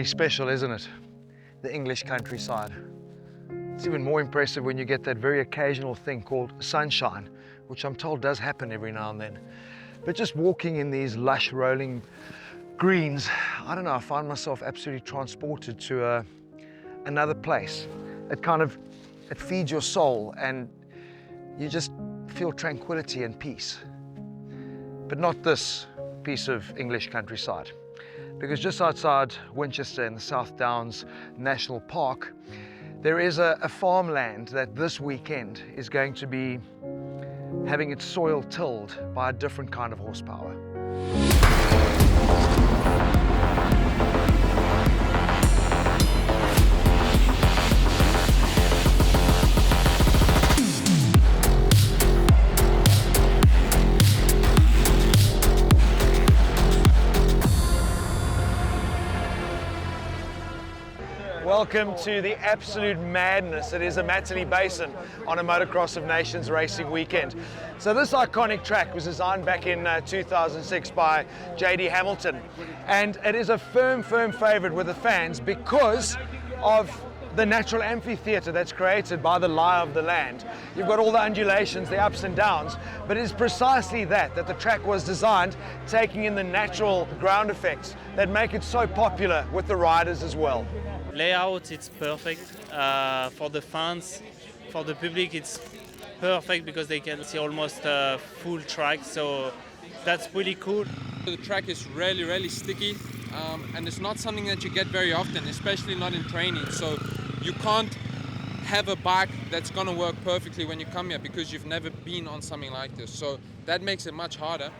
pretty special, isn't it? The English countryside. It's even more impressive when you get that very occasional thing called sunshine, which I'm told does happen every now and then. But just walking in these lush rolling greens, I don't know, I find myself absolutely transported to another place. It feeds your soul and you just feel tranquility and peace. But not this piece of English countryside. Because just outside Winchester in the South Downs National Park, there is a farmland that this weekend is going to be having its soil tilled by a different kind of horsepower. Welcome to the absolute madness that is a Matterley Basin on a Motocross of Nations racing weekend. So this iconic track was designed back in 2006 by J.D. Hamilton, and it is a firm favourite with the fans because of the natural amphitheater that's created by the lie of the land. You've got all the undulations, the ups and downs, but it is precisely that the track was designed, taking in the natural ground effects that make it so popular with the riders as well. Layout, it's perfect. For the fans, for the public, it's perfect because they can see almost a full track, so that's pretty cool. The track is really sticky, and it's not something that you get very often, especially not in training. So you can't have a bike that's going to work perfectly when you come here because you've never been on something like this. So that makes it much harder.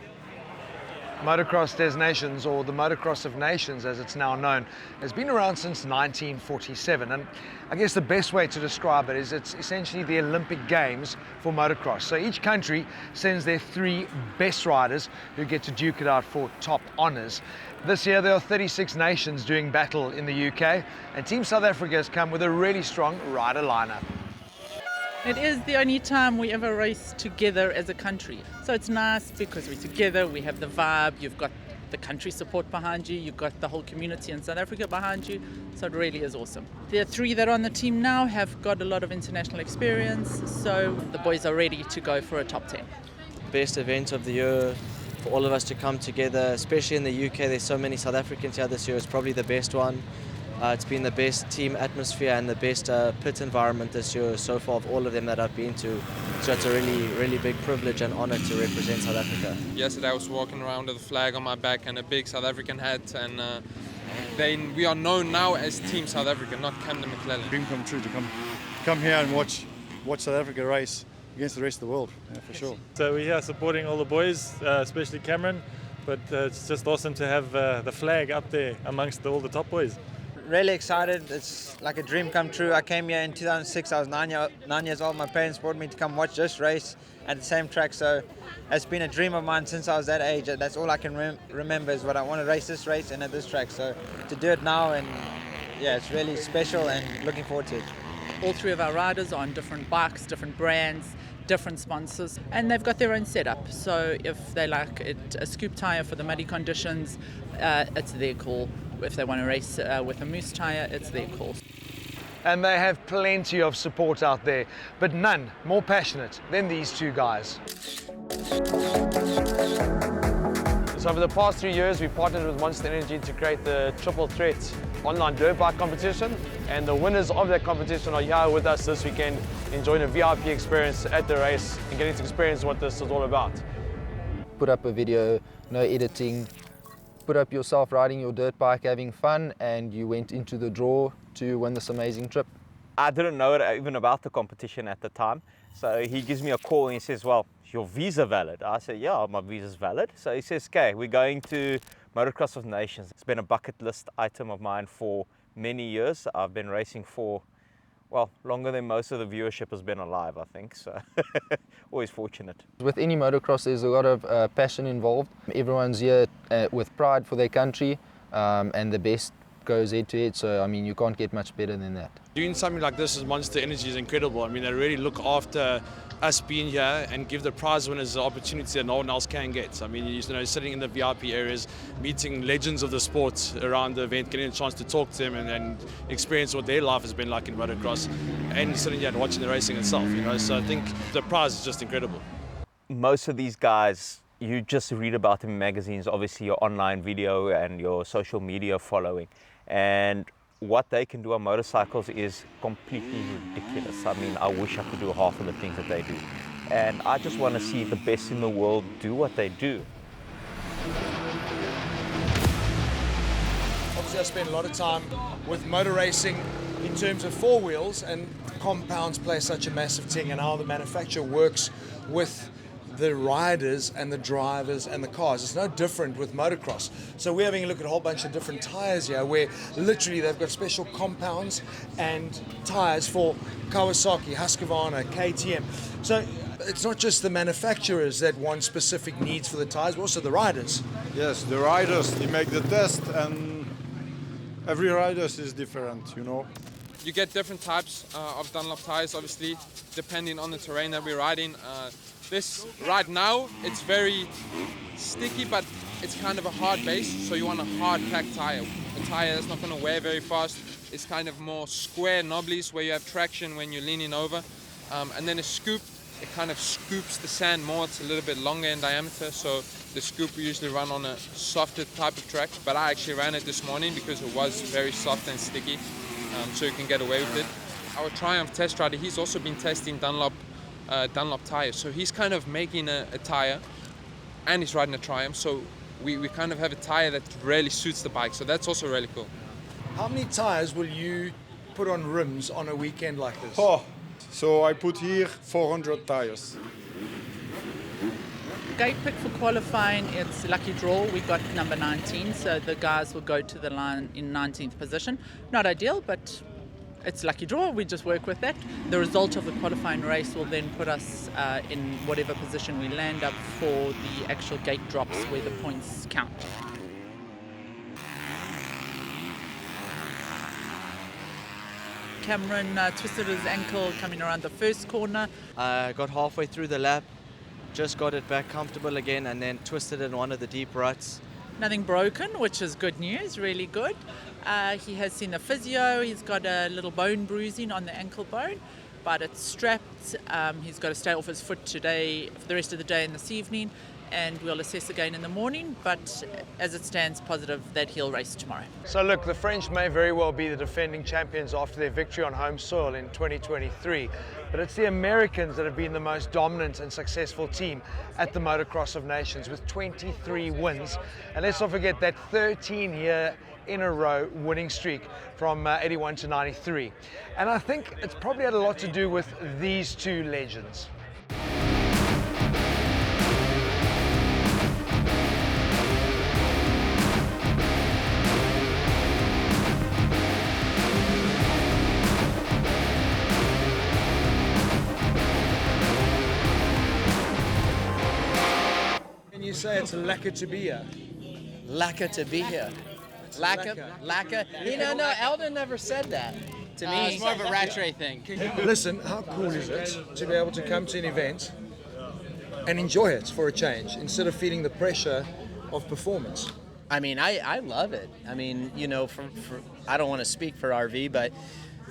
Motocross des Nations, or the Motocross of Nations as it's now known, has been around since 1947, and I guess the best way to describe it is it's essentially the Olympic Games for motocross. So each country sends their 3 best riders who get to duke it out for top honours. This year there are 36 nations doing battle in the UK, and Team South Africa has come with a really strong rider lineup. It is the only time we ever race together as a country. So it's nice because we're together, we have the vibe, you've got the country support behind you, you've got the whole community in South Africa behind you, so it really is awesome. The 3 that are on the team now have got a lot of international experience, so the boys are ready to go for a top 10. Best event of the year for all of us to come together, especially in the UK. There's so many South Africans here this year, it's probably the best one. It's been the best team atmosphere and the best pit environment this year so far of all of them that I've been to. So it's a really big privilege and honour to represent South Africa. Yesterday I was walking around with a flag on my back and a big South African hat, and we are known now as Team South Africa, not Camden McLellan. Dream come true to come here and watch South Africa race against the rest of the world, yeah, for sure. So we're here supporting all the boys, especially Cameron, but it's just awesome to have the flag up there amongst all the top boys. Really excited. It's like a dream come true. I came here in 2006. I was 9 years old. My parents brought me to come watch this race at the same track. So it's been a dream of mine since I was that age. That's all I can remember is what I want to race this race and at this track. So to do it now, and yeah, it's really special and looking forward to it. All 3 of our riders are on different bikes, different brands, different sponsors, and they've got their own setup. So if they like a scoop tyre for the muddy conditions, it's their call. If they want to race with a moose tyre, it's their call. And they have plenty of support out there, but none more passionate than these 2 guys. So over the past 3 years, we partnered with Monster Energy to create the Triple Threat online dirt bike competition, and the winners of that competition are here with us this weekend, enjoying a VIP experience at the race and getting to experience what this is all about. Put up a video, no editing, put up yourself riding your dirt bike, having fun, and you went into the draw to win this amazing trip. I didn't know even about the competition at the time, so he gives me a call and he says, well, is your visa valid? I said, yeah, my visa's valid. So he says, okay, we're going to Motocross of Nations. It's been a bucket list item of mine for many years. I've been racing for, well, longer than most of the viewership has been alive, I think, so always fortunate. With any motocross, there's a lot of passion involved. Everyone's here with pride for their country and the best goes head to head. So I mean, you can't get much better than that. Doing something like this as Monster Energy is incredible. I mean, they really look after us being here and give the prize winners the opportunity that no one else can get. I mean, you know, sitting in the VIP areas, meeting legends of the sport around the event, getting a chance to talk to them and experience what their life has been like in motocross, and sitting here and watching the racing itself, you know. So I think the prize is just incredible. Most of these guys, you just read about them in magazines, obviously your online video and your social media following. And what they can do on motorcycles is completely ridiculous. I mean, I wish I could do half of the things that they do. And I just want to see the best in the world do what they do. Obviously, I spend a lot of time with motor racing in terms of four wheels, and compounds play such a massive thing, and how the manufacturer works with the riders and the drivers and the cars. It's no different with motocross. So we're having a look at a whole bunch of different tires here, where literally they've got special compounds and tires for Kawasaki, Husqvarna, KTM. So it's not just the manufacturers that want specific needs for the tires, but also the riders. Yes, the riders, they make the test, and every rider is different, you know. You get different types of Dunlop tires, obviously, depending on the terrain that we're riding. This right now, it's very sticky, but it's kind of a hard base, so you want a hard packed tire. A tire that's not going to wear very fast. It's kind of more square knobblies where you have traction when you're leaning over. And then a scoop, it kind of scoops the sand more. It's a little bit longer in diameter, so the scoop we usually run on a softer type of track, but I actually ran it this morning because it was very soft and sticky, so you can get away with it. Our Triumph test rider, he's also been testing Dunlop tires, so he's kind of making a tire and he's riding a Triumph, so we kind of have a tire that really suits the bike, so that's also really cool. How many tires will you put on rims on a weekend like this? So I put here 400 tires. Gate pick for qualifying, it's lucky draw. We got number 19, so the guys will go to the line in 19th position. Not ideal, but it's lucky draw. We just work with that. The result of the qualifying race will then put us in whatever position we land up for the actual gate drops where the points count. Cameron twisted his ankle coming around the first corner. Got halfway through the lap, just got it back comfortable again, and then twisted in one of the deep ruts. Nothing broken, which is good news, really good. He has seen a physio. He's got a little bone bruising on the ankle bone, but it's strapped. He's got to stay off his foot today for the rest of the day and this evening, and we'll assess again in the morning, but as it stands, positive that he'll race tomorrow. So look, the French may very well be the defending champions after their victory on home soil in 2023, but it's the Americans that have been the most dominant and successful team at the Motocross of Nations with 23 wins. And let's not forget that 13-year in a row winning streak from 81 to 93. And I think it's probably had a lot to do with these two legends. You say it's a lacquer to be here. Lacquer to be here. Lacquer. You know, no, Eldon never said that to me. It's more of a Rattray thing. Listen, how cool is it to be able to come to an event and enjoy it for a change instead of feeling the pressure of performance? I mean, I love it. I mean, you know, I don't want to speak for RV, but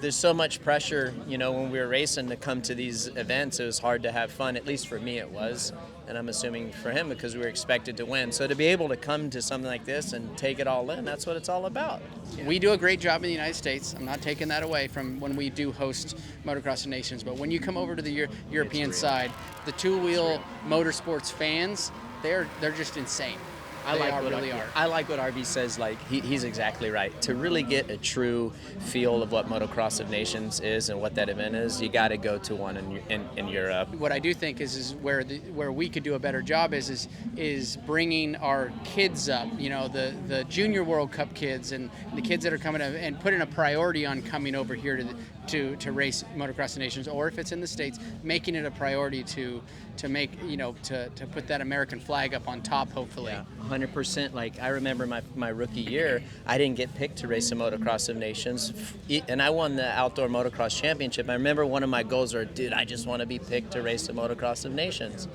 there's so much pressure, you know, when we were racing to come to these events. It was hard to have fun, at least for me it was, and I'm assuming for him because we were expected to win. So to be able to come to something like this and take it all in, that's what it's all about. Yeah. We do a great job in the United States. I'm not taking that away from when we do host Motocross of Nations, but when you come over to the European side, the two-wheel motorsports fans, they're just insane. I like what RV says. Like he's exactly right. To really get a true feel of what Motocross of Nations is and what that event is, you got to go to one in Europe. What I do think is where we could do a better job is bringing our kids up. You know, the Junior World Cup kids and the kids that are coming up, and putting a priority on coming over here to race Motocross of Nations, or if it's in the States, making it a priority to make, you know, to put that American flag up on top, hopefully. Yeah, 100%. Like, I remember my rookie year, I didn't get picked to race the Motocross of Nations, and I won the Outdoor Motocross Championship. I remember one of my goals were, dude, I just want to be picked to race the Motocross of Nations.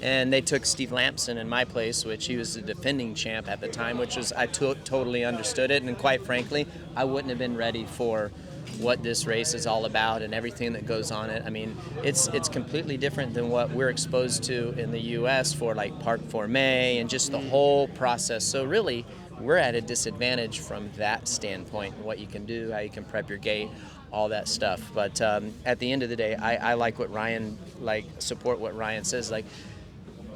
And they took Steve Lampson in my place, which he was the defending champ at the time, which was, I totally understood it. And quite frankly, I wouldn't have been ready for what this race is all about and everything that goes on it. I mean, it's completely different than what we're exposed to in the U.S. for like Parc Formé and just the whole process. So really, we're at a disadvantage from that standpoint, what you can do, how you can prep your gate, all that stuff. But at the end of the day, I like what Ryan, support what Ryan says,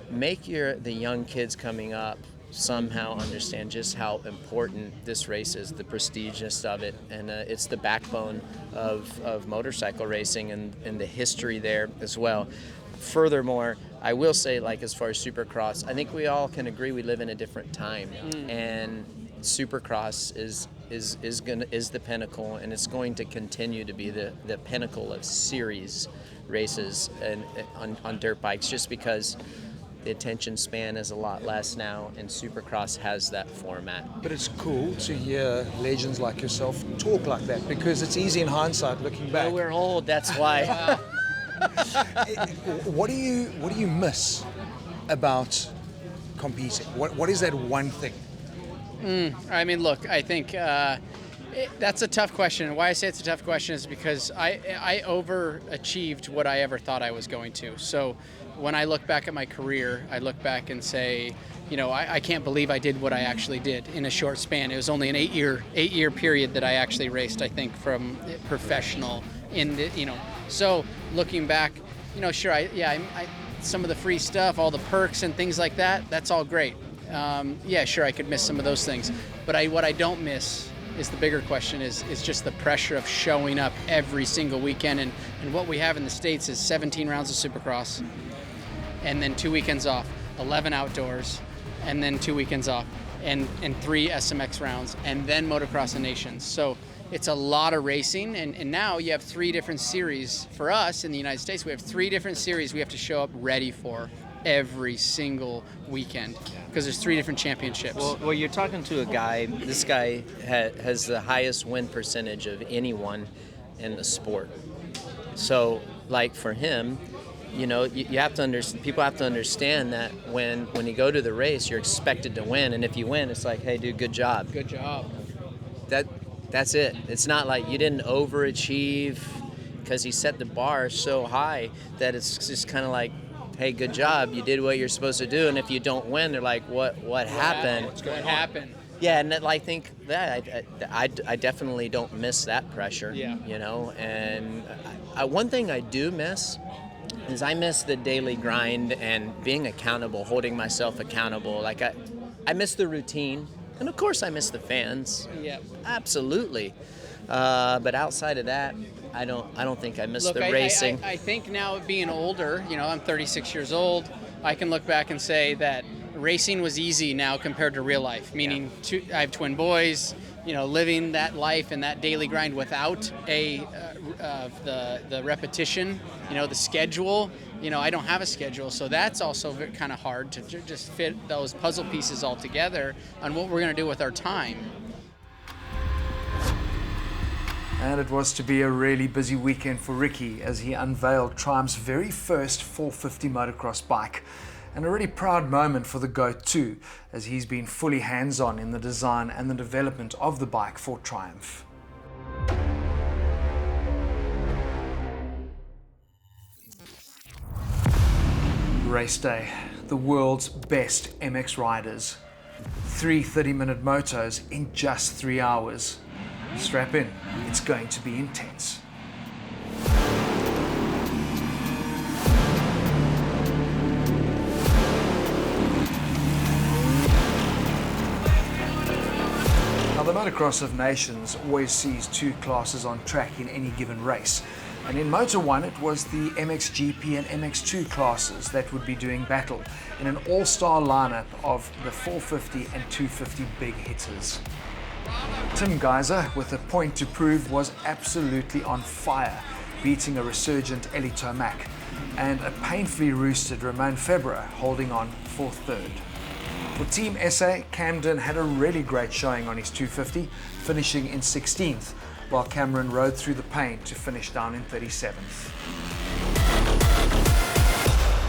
make the young kids coming up somehow understand just how important this race is, the prestigious of it, and it's the backbone of motorcycle racing and the history there as well. Furthermore, I will say, as far as Supercross, I think we all can agree we live in a different time, and Supercross is the pinnacle, and it's going to continue to be the pinnacle of series races and on dirt bikes, just because the attention span is a lot less now, and Supercross has that format. But it's cool to hear legends like yourself talk like that, because it's easy in hindsight looking back. Well, we're old, that's why. What do you miss about competing? What is that one thing? I mean, look, I think that's a tough question. And why I say it's a tough question is because I overachieved what I ever thought I was going to. So when I look back at my career, I look back and say, I can't believe I did what I actually did in a short span. It was only an eight year period that I actually raced, I think, from professional So looking back, sure, some of the free stuff, all the perks and things like that, that's all great. Sure, I could miss some of those things. But what I don't miss is the bigger question is just the pressure of showing up every single weekend. And what we have in the States is 17 rounds of Supercross, and then 2 weekends off, 11 outdoors, and then 2 weekends off, and 3 SMX rounds, and then Motocross of Nations. So it's a lot of racing, and now you have 3 different series. For us in the United States, we have 3 different series we have to show up ready for every single weekend, because there's 3 different championships. Well, you're talking to a guy, this guy has the highest win percentage of anyone in the sport. So, for him, you have to understand. People have to understand that when you go to the race, you're expected to win, and if you win, it's like, hey, dude, good job. Good job. That's it. It's not like you didn't overachieve because he set the bar so high that it's just kind of like, hey, good job, you did what you're supposed to do, and if you don't win, they're like, what happened? What's going to happen? Yeah, and I think that I definitely don't miss that pressure. Yeah. And one thing I do miss is I miss the daily grind and being accountable, holding myself accountable. I miss the routine, and of course I miss the fans. Yeah. Absolutely. But outside of that, I don't think I miss the racing. I think now being older, I'm 36 years old, I can look back and say that racing was easy now compared to real life, meaning I have twin boys, living that life and that daily grind without the repetition, the schedule. I don't have a schedule, so that's also kind of hard to just fit those puzzle pieces all together on what we're going to do with our time. And it was to be a really busy weekend for Ricky as he unveiled Triumph's very first 450 motocross bike. And a really proud moment for the GOAT too, as he's been fully hands-on in the design and the development of the bike for Triumph. Race day, the world's best MX riders. 3 30-minute motos in just 3 hours. Strap in, it's going to be intense. Now, the Motocross of Nations always sees 2 classes on track in any given race. And in Moto 1, it was the MXGP and MX2 classes that would be doing battle in an all-star lineup of the 450 and 250 big hitters. Tim Geiser, with a point to prove, was absolutely on fire, beating a resurgent Elie Tomac, and a painfully roosted Romain Febvre holding on for third. For Team SA, Camden had a really great showing on his 250, finishing in 16th, while Cameron rode through the pain to finish down in 37th.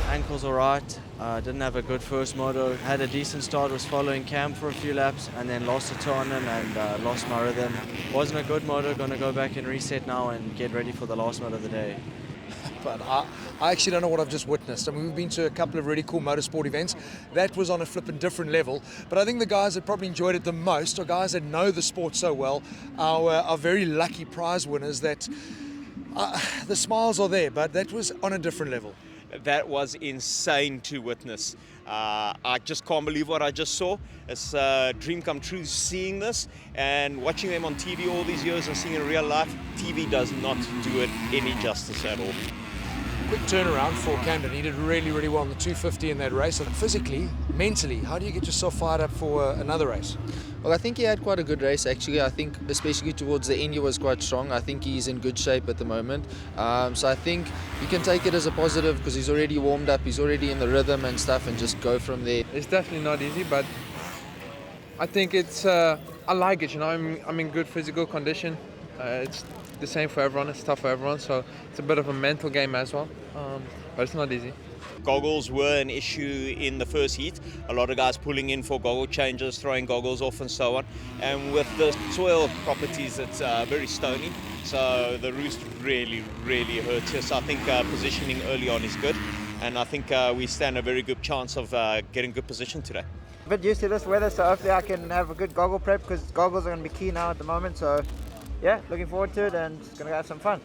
Ankles alright, didn't have a good first moto, had a decent start, was following Cam for a few laps and then lost a toe on him and lost my rhythm. Wasn't a good moto, gonna go back and reset now and get ready for the last moto of the day. But I actually don't know what I've just witnessed. I mean, we've been to a couple of really cool motorsport events. That was on a flippin' different level. But I think the guys that probably enjoyed it the most are guys that know the sport so well, are very lucky prize winners that the smiles are there, but that was on a different level. That was insane to witness. I just can't believe what I just saw. It's a dream come true seeing this and watching them on TV all these years and seeing it in real life. TV does not do it any justice at all. Quick turnaround for Camden. He did really, really well on the 250 in that race. And physically, mentally, how do you get yourself fired up for another race? Well, I think he had quite a good race actually. I think especially towards the end he was quite strong. I think he's in good shape at the moment. So I think you can take it as a positive because he's already warmed up, he's already in the rhythm and stuff, and just go from there. It's definitely not easy, but I think it's, I like it, you know, I'm in good physical condition. It's the same for everyone, it's tough for everyone, so it's a bit of a mental game as well, but it's not easy. Goggles were an issue in the first heat. A lot of guys pulling in for goggle changes, throwing goggles off and so on. And with the soil properties, it's very stony. So the roost really, really hurts us. I think positioning early on is good. And I think we stand a very good chance of getting good position today. A bit used to this weather, so hopefully I can have a good goggle prep because goggles are going to be key now at the moment. So yeah, looking forward to it and going to have some fun.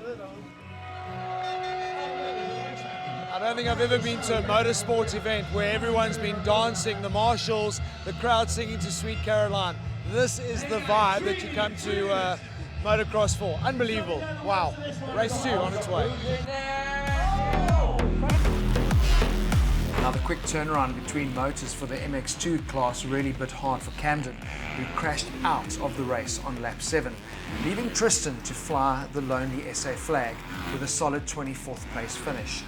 I don't think I've ever been to a motorsports event where everyone's been dancing, the marshals, the crowd singing to Sweet Caroline. This is the vibe that you come to motocross for. Unbelievable. Wow. Race 2 on its way. Now the quick turnaround between motors for the MX2 class really bit hard for Camden, who crashed out of the race on lap 7, leaving Tristan to fly the lonely SA flag with a solid 24th place finish.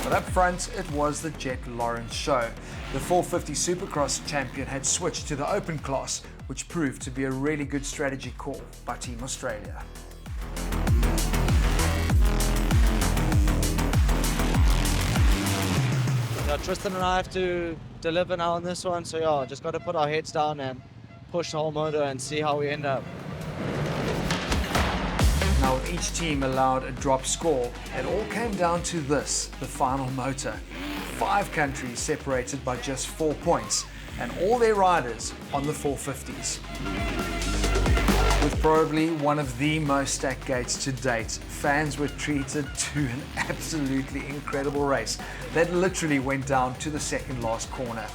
But up front, it was the Jet Lawrence show. The 450 Supercross champion had switched to the open class, which proved to be a really good strategy call by Team Australia. Yeah, Tristan and I have to deliver now on this one, so yeah, just got to put our heads down and push the whole motor and see how we end up. Now with each team allowed a drop score, it all came down to this, the final motor. 5 countries separated by just 4 points, and all their riders on the 450s. With probably one of the most stacked gates to date, fans were treated to an absolutely incredible race that literally went down to the second last corner.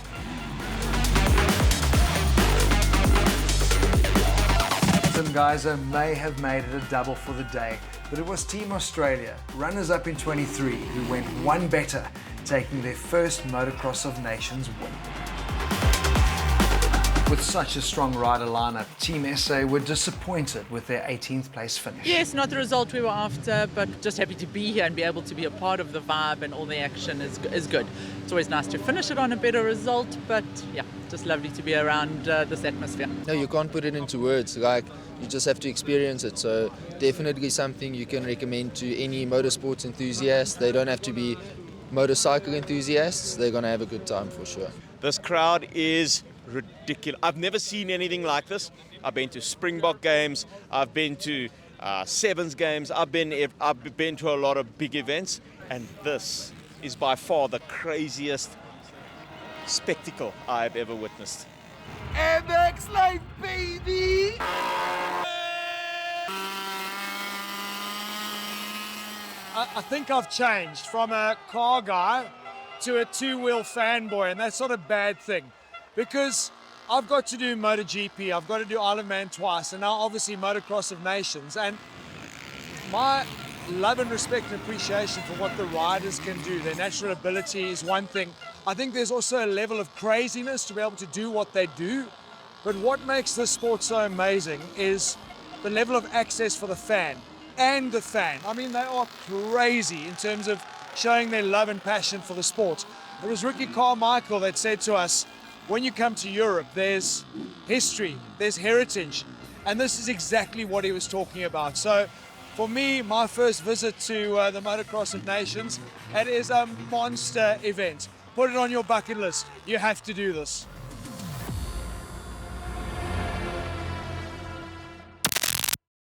Some guys may have made it a double for the day, but it was Team Australia, runners-up in 23, who went one better, taking their first Motocross of Nations win. With such a strong rider lineup, Team SA were disappointed with their 18th place finish. Yes, not the result we were after, but just happy to be here and be able to be a part of the vibe and all the action is good. It's always nice to finish it on a better result, but yeah, just lovely to be around this atmosphere. No, you can't put it into words, like you just have to experience it, so definitely something you can recommend to any motorsports enthusiast. They don't have to be motorcycle enthusiasts, they're going to have a good time for sure. This crowd is ridiculous. I've never seen anything like this. I've been to Springbok games, I've been to Sevens games, I've been to a lot of big events, and this is by far the craziest spectacle I've ever witnessed. MX life, baby! I think I've changed from a car guy to a two-wheel fanboy, and that's not a bad thing, because I've got to do MotoGP, I've got to do Isle of Man twice, and now obviously Motocross of Nations, and my love and respect and appreciation for what the riders can do, their natural ability is one thing. I think there's also a level of craziness to be able to do what they do, but what makes this sport so amazing is the level of access for the fan and the fan. I mean, they are crazy in terms of showing their love and passion for the sport. It was Ricky Carmichael that said to us, when you come to Europe, there's history, there's heritage, and this is exactly what he was talking about. So for me, my first visit to the Motocross of Nations, it is a monster event. Put it on your bucket list. You have to do this.